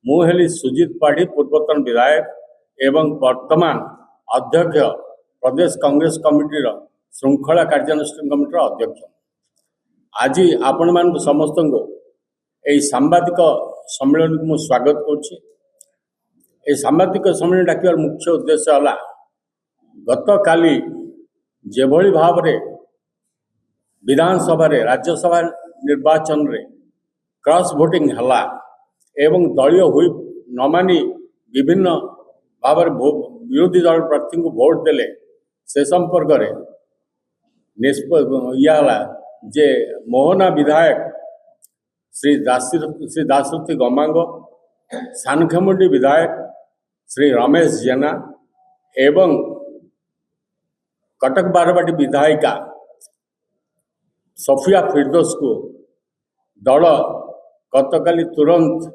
ମୁଁ ହେଲି ସୁଜିତ ପାଢ଼ୀ ପୂର୍ବତନ ବିଧାୟକ ଏବଂ ବର୍ତ୍ତମାନ अध्यक्ष प्रदेश कांग्रेस कमिटीर श्रृंखला कार्यानुष्ठान कमिटीर अध्यक्ष। आज आपण मान समस्त को यही सांबादिक सम्मेलन को मुझे स्वागत करुच्ची। सांबादिक सम्मेलन डाकिबार मुख्य उद्देश्य है गत काली जेभली भाव में विधानसभा राज्यसभा निर्वाचन रे क्रॉस वोटिंग हला एवं दलीय हुई न मानी विभिन्न भाव विरोधी दल प्रार्थी को भोट देले से संपर्क में जे मोहना विधायक श्री दासरथी गमांग, सानखेमुंडी विधायक श्री रमेश जेना एवं कटक बारवाटी विधायिका सफिया फिरदोस को दल गतकाली तुरंत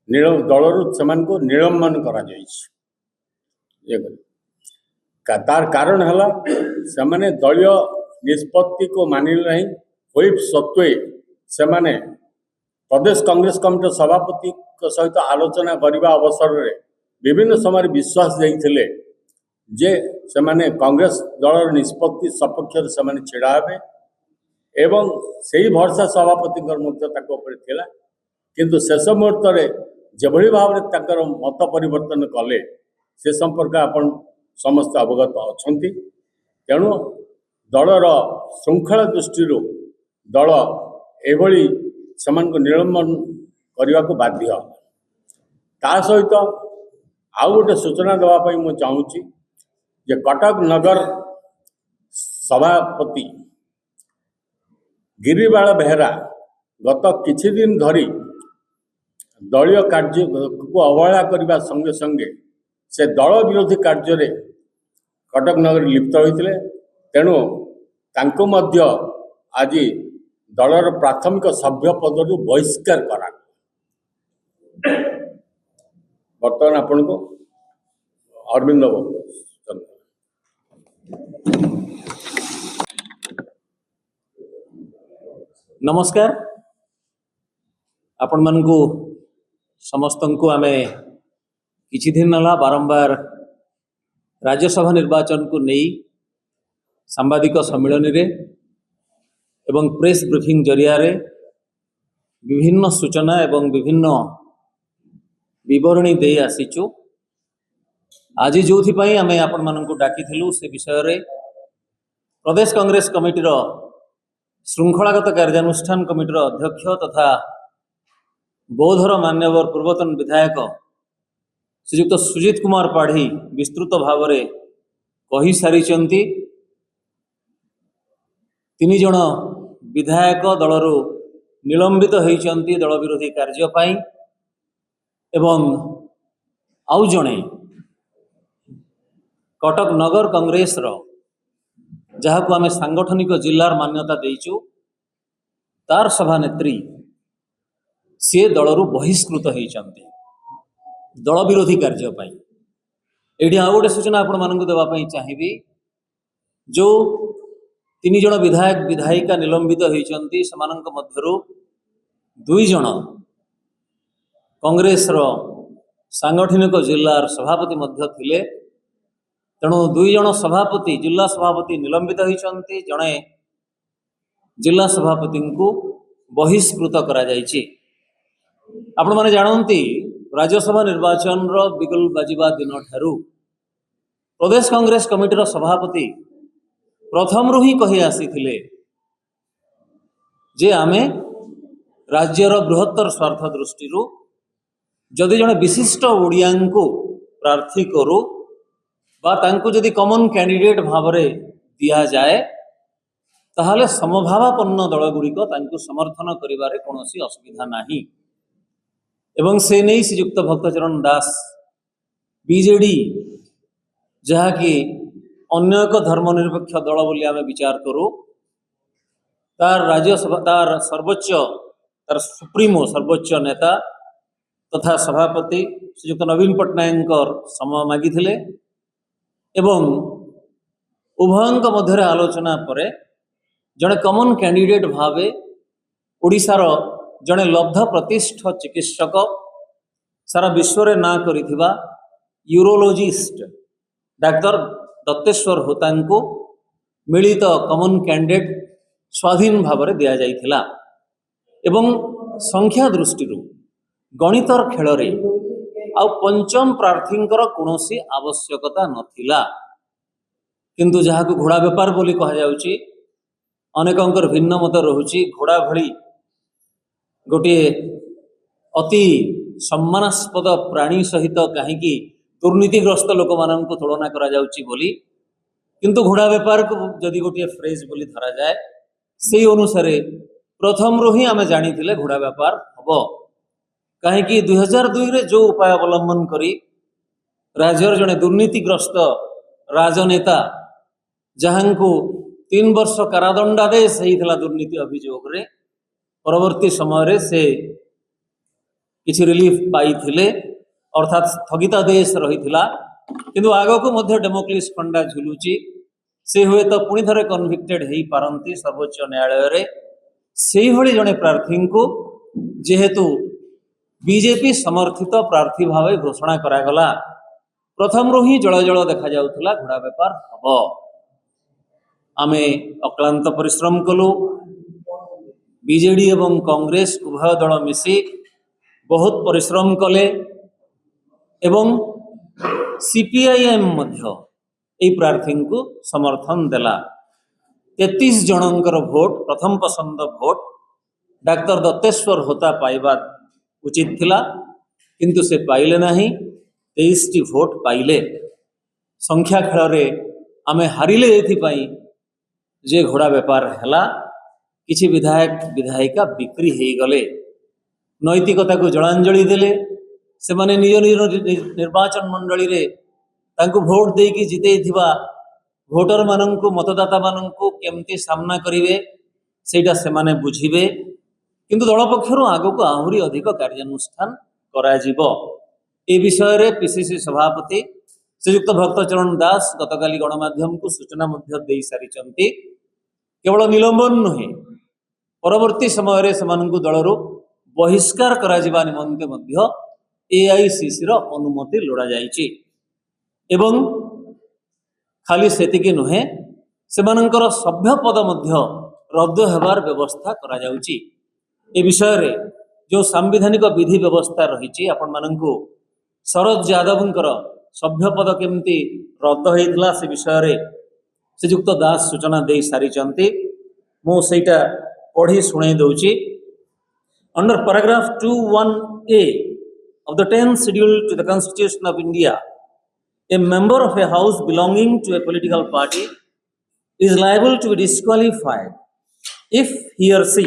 दलरू से निलंबन करा तार कारण है से दलीय निष्पत्ति को मानिले नहीं व्हिप सत्वे से प्रदेश कांग्रेस कमिटी सभापति सहित आलोचना करने अवसर में विभिन्न समय विश्वास देते जे से कांग्रेस दल निष्पत्ति सपक्ष से छिड़ा हे एवं से ही भरसा सभापति किंतु शेष मुहूर्त जेभली भाव में मत परिवर्तन कले से संपर्क आपण समस्त अवगत अच्छा। तेणु दलर श्रृंखला दृष्टि दल एभली से निलंबन करने को बाध्य। ता सहित आउ गोटे सूचना देवाई मुझे चाहूँगी जे कटक नगर सभापति गिरिबाल बेहरा गत किछि दिन धरी दलीय कार्य को अवहेला करने संगे संगे से दल विरोधी कार्य रे कटक नगर लिप्त होते तेणु तांको मध्य आज दलर प्राथमिक सभ्य पदरू बहिष्कार करा। बर्तमान आपण को अरविंद बाबू नमस्कार। आपण मन को समस्त को आमे किछि दिन नाला बारंबार राज्यसभा निर्वाचन को नहीं सांबादिक सम्मेलन रे एवं प्रेस ब्रीफिंग जरिया रे विभिन्न सूचना एवं विभिन्न विवरणी दे आसीचु। आज जो आमे आपण मानन को डाकिथिलु से विषय रे प्रदेश कांग्रेस कमिटीर श्रृंखलागत कार्यानुष्ठान कमिटीर अध्यक्ष तथा बौद्धर मान्यवर पूर्वतन विधायक श्रीयुक्त सुजित कुमार पाढ़ी विस्तृत भाव में कही सारी तीन जन विधायक दलरू निलंबित होती दल विरोधी कार्यपाई एवं आउ जड़े कटक नगर कांग्रेस जहाँ को आम सांगठनिक जिलार मान्यता देचु तार सभानेत्री सी दलरू बहिष्कृत होती दल विरोधी कार्यपाई। ये आउ गोटे सूचना आपण मानक देवाई चाहिए जो तीन जन विधायक विधायिका निलंबित होती मध्यरु दुई जन कांग्रेस सांगठनिक जिलार सभापति मध्य थिले। तेणु दुई जन सभापति जिला सभापति निलंबित होती जड़े जिला सभापति को बहिष्कृत करा जायछि। आपण माने जानती राज्यसभा निर्वाचन बिगुल बाजिबा दिन ठारू प्रदेश कांग्रेस कमिटीर सभापति प्रथम ही कही आसी जे आमे राज्यर बृहत्तर स्वार्थ दृष्टि जदि जड़े विशिष्ट ओडिया को प्रार्थी करू बा तांको जदि कॉमन कैंडिडेट भाव में दिया जाए ताहले समभावापन्न दलगुड़िक तांको समर्थन करिबारे कोनोसी असुविधा नाही। एवं से नहीं श्रीयुक्त भक्तचरण दास बीजेडी जहाँ कि अन्य एक धर्मनिरपेक्ष दल बोली आमे विचार करूँ तार राज्यसभा तार सर्वोच्च तार सुप्रीमो सर्वोच्च नेता तथा सभापति श्रीयुक्त नवीन पट्टनायक समय मागिथिले एवं उभयंक मध्य आलोचना परे जड़े कॉमन कैंडिडेट भावे ओडिशार जड़े लब्ध प्रतिष्ठ चिकित्सक सारा विश्व रे ना करिथिबा यूरोलॉजिस्ट डाक्टर दत्तेश्वर होता को मिलित कॉमन कैंडिडेट स्वाधीन भाव में दिया जाइथिला एवं संख्या दृष्टि गणितर खेल रे आ पंचम प्रार्थींकर कौनसी आवश्यकता नथिला किंतु जहां को घोड़ा व्यापार बोली कहा जाउची अनेकंकर भिन्न मत रहुची घोड़ा भली गोटे अति सम्मानास्पद प्राणी सहित कहीं दुर्नीतिग्रस्त लोक मान तुलना करा जाउची बोली किंतु घोड़ा व्यापार को जदि गोटे फ्रेज बोली धरा जाए से अनुसार प्रथम रू ही आम जानी घोड़ा व्यापार हम कहीं 2002 रे जो उपाय अवलंबन करी राज्यर जड़े दुर्नीतिग्रस्त राजनेता जहां को 3 वर्ष कारादंडादेश होता दुर्नीति अभियोग रे परवर्ती समय से किसी रिलीफ पाई अर्थात स्थगितादेश रही किंतु आग को मध्य डेमोक्रेसी खंडा झुलुची से हुए तो पुणी थे कन्विक्टेड हो पारती सर्वोच्च न्यायालय रे से भली जड़े प्रार्थी को जेहेतु बीजेपी समर्थित प्रार्थी भाव घोषणा करागला प्रथम रू ही जल जल देखा जाउथला घोड़ा व्यापार हम आमे अक्लांत परिश्रम कलु बीजेडी एवं कांग्रेस उभय दल मिसी बहुत परिश्रम कले एवं सीपीआईएम मध्य ए प्रार्थी को समर्थन देला 33 जनकर भोट प्रथम पसंद भोट डाक्टर दत्तेश्वर होता पाइबा उचित थिला किंतु से पाइले नहीं 23 टी भोट पाइले संख्या खेल रे आमे हारिले एथिपाई जे घोड़ा व्यापार हैला किछि विधायक विधायिका बिक्री हो गले नैतिकता को जलांजलि देले से माने निज निज निर्वाचन मंडली रे तांको भोट देकी जिते थिबा भोटर माननकु मतदाता माननकु केमती सामना करिवे सेटा से माने बुझिबे किंतु दल पक्षर आग को आहरी अधिक कार्यानुष्ठान करा जिवो ए विषय रे पीसीसी सभापति श्रीयुक्त भक्तचरण दास गतकाली गणमाध्यम को सूचना मध्य दे सारिचंती केवल निलंबन नुहे परवर्ती समय रे सेमाननकु दलरु बहिष्कार करा जिबा निमंते मध्य एआईसीसी रो अनुमति लोड़ा जाइछि एवं खाली सेतिकी नुहे सेमानंकर सभ्य पद मध्य रद्द हेबार व्यवस्था करा जाउछि ए विषय रे जो सांविधानिक विधि व्यवस्था रही आपण माननकु शरद यादवंकर सभ्य पद केमती रद्द होइतला से विषय रे श्रीयुक्त दास सूचना दे सारिचंती मो सेटा पढ़ी सुनै दउछि under paragraph 21A of the 10th schedule to the Constitution of India, a member of a house belonging to a political party is liable to be disqualified if he or she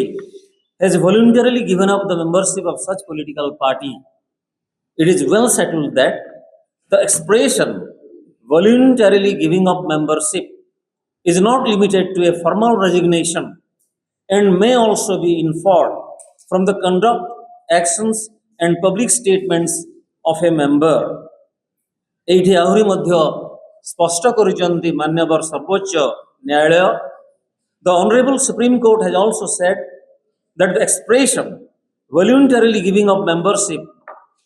has voluntarily given up the membership of such political party. It is well settled that the expression voluntarily giving up membership is not limited to a formal resignation and may also be inferred from the conduct, actions and public statements of a member. एठी आहुरी मध्य स्पष्ट करिसंती मान्यवर सर्वोच्च न्यायालय the honourable supreme court has also said that the expression voluntarily giving up membership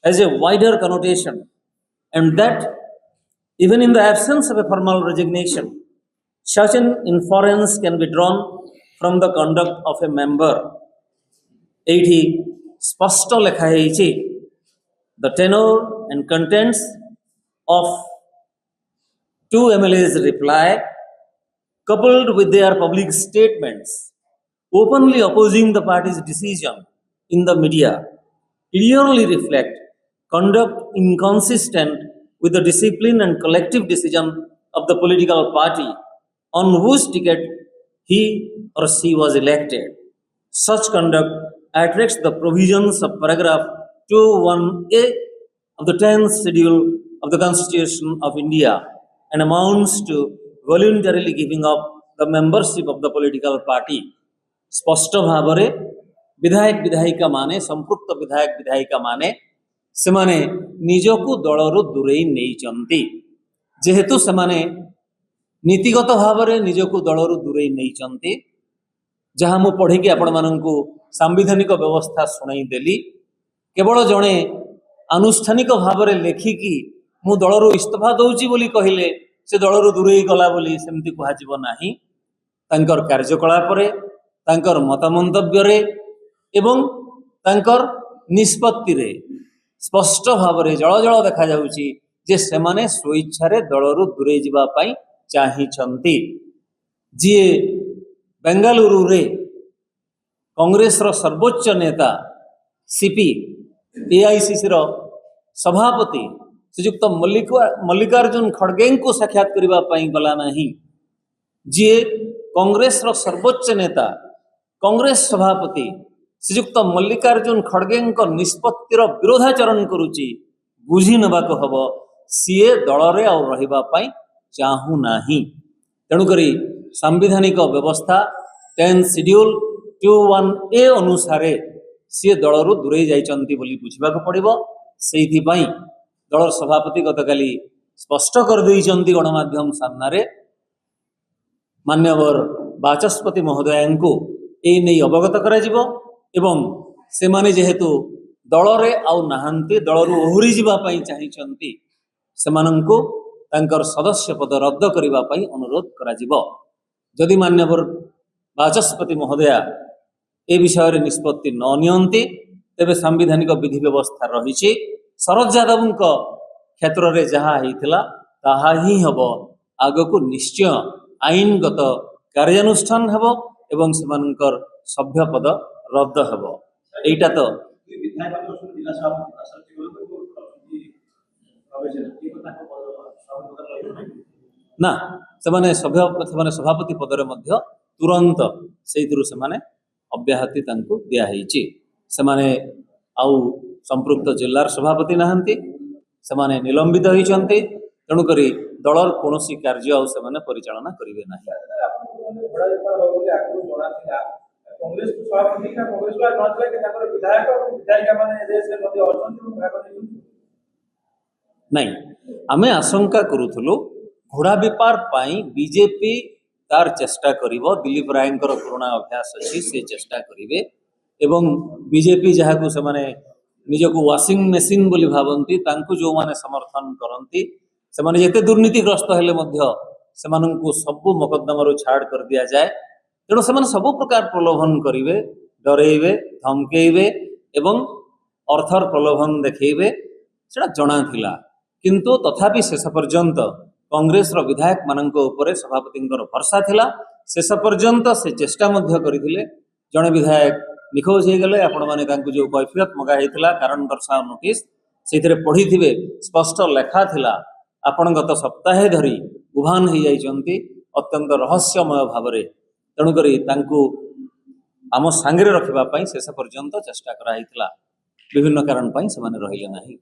has a wider connotation and that even in the absence of a formal resignation such an inference can be drawn from the conduct of a member. एठी स्पष्ट लिखा है the tenor and contents of two MLA's reply coupled with their public statements openly opposing the party's decision in the media clearly reflect conduct inconsistent with the discipline and collective decision of the political party on whose ticket he or she was elected. Such conduct attracts the provisions of paragraph 21A of the 10th schedule of the Constitution of India and amounts to voluntarily giving up the membership of the political party. स्पष्ट भाव रे विधायक विधायिका माने संपृक्त विधायक विधायिका माने सेमाने निजकु दलरु दूरेई नेई चंती जेहेतु सेमाने नीतिगत भाव रे निजकु दलरु दूरेई नेई चंती जहाँ मु पढ़ी आपण माननकु सांविधानिक व्यवस्था सुनाई देली केवल जणे ଆନୁଷ୍ଠାନିକ ଭାବରେ ଲେଖିକି ମୁଁ ଦଳରୁ ଇସ୍ତଫା ଦଉଛି ବୋଲି କହିଲେ ସେ ଦଳରୁ ଦୂରେଇ ଗଲା ବୋଲି ସେମିତି କୁହାଯିବ ନାହିଁ। ତାଙ୍କର କାର୍ଯ୍ୟକଳାପରେ, ତାଙ୍କର ମତମନ୍ତବ୍ୟରେ ଏବଂ ତାଙ୍କର ନିଷ୍ପତ୍ତିରେ ସ୍ପଷ୍ଟ ଭାବରେ ଜଳଜଳ ଦେଖାଯାଉଛି ଯେ ସେମାନେ ସ୍ୱଇଚ୍ଛାରେ ଦଳରୁ ଦୂରେଇ ଯିବା ପାଇଁ ଚାହିଁଛନ୍ତି। ଯିଏ ବେଙ୍ଗାଲୁରୁରେ କଂଗ୍ରେସର ସର୍ବୋଚ୍ଚ ନେତା ସିପି ଏଆଇସିସିର ସଭାପତି ଶ୍ରୀଯୁକ୍ତ ମଲ୍ଲିକାର୍ଜୁନ ଖଡ଼ଗେଙ୍କୁ ସାକ୍ଷାତ କରିବା ପାଇଁ ଗଲା ନାହିଁ, ଯିଏ କଂଗ୍ରେସର ସର୍ବୋଚ୍ଚ ନେତା କଂଗ୍ରେସ ସଭାପତି ଶ୍ରୀଯୁକ୍ତ ମଲ୍ଲିକାର୍ଜୁନ ଖଡ଼ଗେଙ୍କ ନିଷ୍ପତ୍ତିର ବିରୋଧାଚରଣ କରୁଛି, ବୁଝି ନେବାକୁ ହେବ ସିଏ ଦଳରେ ଆଉ ରହିବା ପାଇଁ ଚାହୁଁନାହିଁ। ତେଣୁକରି ସାମ୍ବିଧାନିକ ବ୍ୟବସ୍ଥା 10 ସିଡ୍ୟୁଲ 21A ଅନୁସାରେ ସିଏ ଦଳରୁ ଦୂରେଇ ଯାଇଛନ୍ତି ବୋଲି ବୁଝିବାକୁ ପଡ଼ିବ। ସେଇଥିପାଇଁ ଦଳର ସଭାପତି ଗତକାଲି ସ୍ପଷ୍ଟ କରିଦେଇଛନ୍ତି ଗଣମାଧ୍ୟମ ସାମ୍ନାରେ, ମାନ୍ୟବର ବାଚସ୍ପତି ମହୋଦୟଙ୍କୁ ଏହି ନେଇ ଅବଗତ କରାଯିବ ଏବଂ ସେମାନେ ଯେହେତୁ ଦଳରେ ଆଉ ନାହାନ୍ତି, ଦଳରୁ ଓହରି ଯିବା ପାଇଁ ଚାହିଁଛନ୍ତି, ସେମାନଙ୍କୁ ତାଙ୍କର ସଦସ୍ୟ ପଦ ରଦ୍ଦ କରିବା ପାଇଁ ଅନୁରୋଧ କରାଯିବ। ଯଦି ମାନ୍ୟବର ବାଚସ୍ପତି ମହୋଦୟା ଏ ବିଷୟରେ ନିଷ୍ପତ୍ତି ନ ନିଅନ୍ତି ତେବେ ସାମ୍ବିଧାନିକ ବିଧି ବ୍ୟବସ୍ଥା ରହିଛି। ଶରଦ ଯାଦବଙ୍କ କ୍ଷେତ୍ରରେ ଯାହା ହେଇଥିଲା ତାହା ହିଁ ହେବ। ଆଗକୁ ନିଶ୍ଚୟ ଆଇନଗତ କାର୍ଯ୍ୟାନୁଷ୍ଠାନ ହେବ ଏବଂ ସେମାନଙ୍କର ସଭ୍ୟପଦ ରଦ୍ଦ ହେବ। ଏଇଟା ତ ନା, ସେମାନେ ସଭାପତି ପଦରେ ମଧ୍ୟ ତୁରନ୍ତ ସେଇଥିରୁ ସେମାନେ ଅବ୍ୟାହତି ତାଙ୍କୁ ଦିଆହେଇଛି। ସେମାନେ ଆଉ ସମ୍ପୃକ୍ତ ଜିଲ୍ଲାର ସଭାପତି ନାହାନ୍ତି, ସେମାନେ ନିଲମ୍ବିତ ହୋଇଛନ୍ତି। ତେଣୁକରି ଦଳର କୌଣସି କାର୍ଯ୍ୟ ଆଉ ସେମାନେ ପରିଚାଳନା କରିବେ ନାହିଁ। ନାଇଁ, ଆମେ ଆଶଙ୍କା କରୁଥିଲୁ ଘୋଡ଼ା ବେପାର ପାଇଁ ବିଜେପି ତାର ଚେଷ୍ଟା କରିବ। ଦିଲ୍ଲୀପ ରାୟଙ୍କର ପୁରୁଣା ଅଭ୍ୟାସ ଅଛି, ସେ ଚେଷ୍ଟା କରିବେ ଏବଂ ବିଜେପି ଯାହାକୁ ସେମାନେ ନିଜକୁ ୱାସିଂ ମେସିନ୍ ବୋଲି ଭାବନ୍ତି, ତାଙ୍କୁ ଯେଉଁମାନେ ସମର୍ଥନ କରନ୍ତି, ସେମାନେ ଯେତେ ଦୁର୍ନୀତିଗ୍ରସ୍ତ ହେଲେ ମଧ୍ୟ ସେମାନଙ୍କୁ ସବୁ ମକଦ୍ଦମାରୁ ଛାଡ଼ କରିଦିଆଯାଏ। ତେଣୁ ସେମାନେ ସବୁ ପ୍ରକାର ପ୍ରଲୋଭନ କରିବେ, ଡରେଇବେ, ଧମକେଇବେ ଏବଂ ଅର୍ଥର ପ୍ରଲୋଭନ ଦେଖେଇବେ, ସେଟା ଜଣାଥିଲା। କିନ୍ତୁ ତଥାପି ଶେଷ ପର୍ଯ୍ୟନ୍ତ କଂଗ୍ରେସର ବିଧାୟକମାନଙ୍କ ଉପରେ ସଭାପତିଙ୍କର ଭରସା ଥିଲା। ଶେଷ ପର୍ଯ୍ୟନ୍ତ ସେ ଚେଷ୍ଟା ମଧ୍ୟ କରିଥିଲେ। ଜଣେ ବିଧାୟକ ନିଖୋଜ ହେଇଗଲେ, ଆପଣମାନେ ତାଙ୍କୁ ଯେଉଁ କୈଫିୟତ ମଗା ହେଇଥିଲା କାରଣ ଦର୍ଶାଅ ନୋଟିସ୍, ସେଇଥିରେ ପଢ଼ିଥିବେ ସ୍ପଷ୍ଟ ଲେଖା ଥିଲା ଆପଣ ଗତ ସପ୍ତାହେ ଧରି ଉଭାନ ହେଇଯାଇଛନ୍ତି ଅତ୍ୟନ୍ତ ରହସ୍ୟମୟ ଭାବରେ। ତେଣୁକରି ତାଙ୍କୁ ଆମ ସାଙ୍ଗରେ ରଖିବା ପାଇଁ ଶେଷ ପର୍ଯ୍ୟନ୍ତ ଚେଷ୍ଟା କରାଯାଇଥିଲା। ବିଭିନ୍ନ କାରଣ ପାଇଁ ସେମାନେ ରହିଲେ ନାହିଁ।